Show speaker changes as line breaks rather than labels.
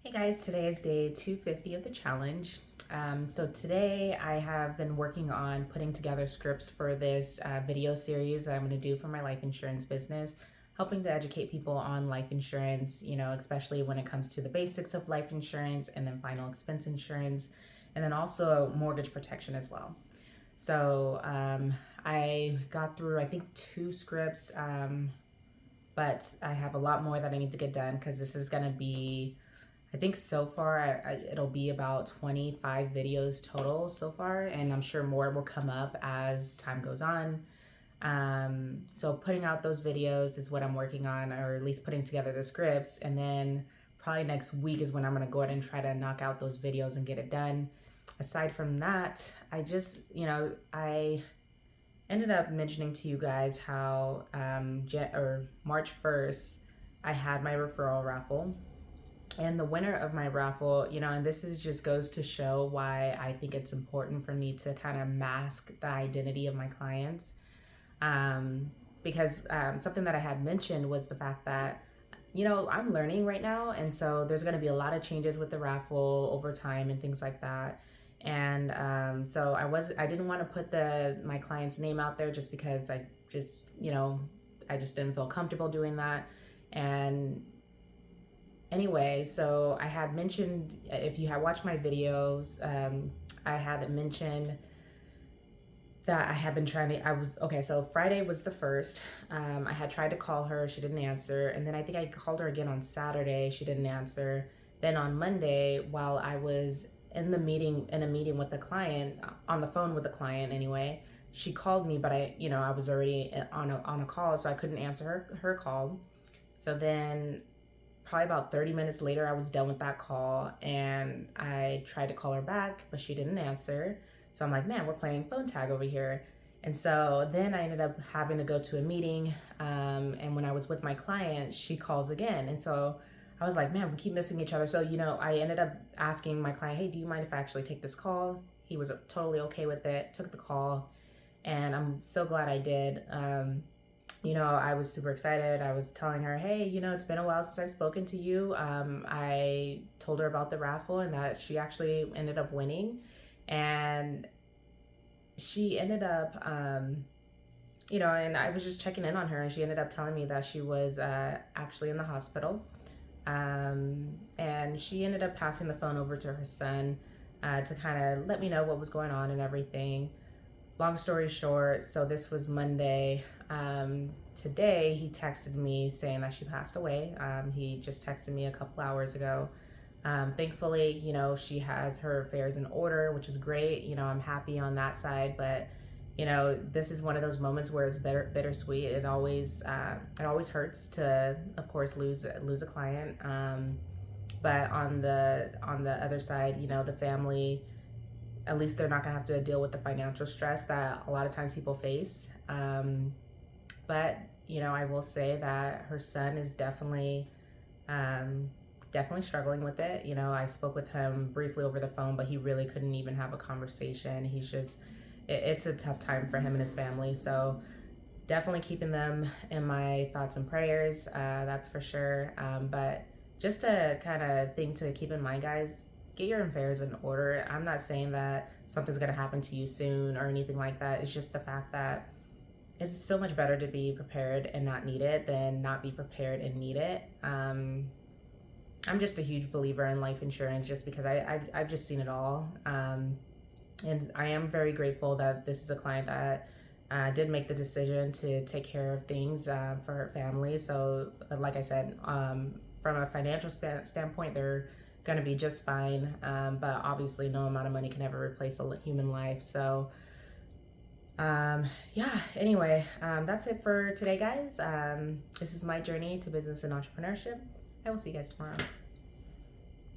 Hey guys, today is day 250 of the challenge. So today I have been working on putting together scripts for this video series that I'm going to do for my life insurance business, helping to educate people on life insurance, especially when it comes to the basics of life insurance and then final expense insurance, and then also mortgage protection as well. So I got through, I think, two scripts, but I have a lot more that I need to get done because this is going to be, I think so far it'll be about 25 videos total so far, and I'm sure more will come up as time goes on. So putting out those videos is what I'm working on, or at least putting together the scripts, and then probably next week is when I'm gonna go ahead and try to knock out those videos and get it done. Aside from that, I just, I ended up mentioning to you guys how March 1st, I had my referral raffle. And the winner of my raffle, and this is just goes to show why I think it's important for me to kind of mask the identity of my clients. Because something that I had mentioned was the fact that, I'm learning right now. And so there's going to be a lot of changes with the raffle over time and things like that. And so I didn't want to put my client's name out there just because I just didn't feel comfortable doing that. And anyway, so I had mentioned, if you had watched my videos, I had mentioned that I had been so Friday was the first. I had tried to call her, she didn't answer. And then I think I called her again on Saturday, she didn't answer. Then on Monday, while I was in a meeting with the client, on the phone with the client anyway, she called me, but I was already on a call, so I couldn't answer her call. So then probably about 30 minutes later, I was done with that call and I tried to call her back, but she didn't answer. So I'm like, man, we're playing phone tag over here. And so then I ended up having to go to a meeting. And when I was with my client, she calls again. And so I was like, man, we keep missing each other. So, I ended up asking my client, hey, do you mind if I actually take this call? He was totally okay with it, took the call. And I'm so glad I did. I was super excited. I was telling her, hey, it's been a while since I've spoken to you. I told her about the raffle and that she actually ended up winning. And she ended up, and I was just checking in on her, and she ended up telling me that she was actually in the hospital. And she ended up passing the phone over to her son to kind of let me know what was going on and everything. Long story short, so this was Monday. Today he texted me saying that she passed away. He just texted me a couple hours ago. Thankfully, she has her affairs in order, which is great. I'm happy on that side, but this is one of those moments where it's bittersweet. It always hurts to, of course, lose a client. But on the other side, the family, at least they're not gonna have to deal with the financial stress that a lot of times people face. But I will say that her son is definitely struggling with it. I spoke with him briefly over the phone, but he really couldn't even have a conversation. He's just, it's a tough time for him and his family. So definitely keeping them in my thoughts and prayers, that's for sure. But just a kind of thing to keep in mind, guys, get your affairs in order. I'm not saying that something's going to happen to you soon or anything like that. It's just the fact that it's so much better to be prepared and not need it than not be prepared and need it. I'm just a huge believer in life insurance just because I've just seen it all. And I am very grateful that this is a client that did make the decision to take care of things for her family. So like I said, from a financial standpoint, they're going to be just fine. But obviously no amount of money can ever replace a human life. So anyway, that's it for today, guys. This is my journey to business and entrepreneurship. I will see you guys tomorrow.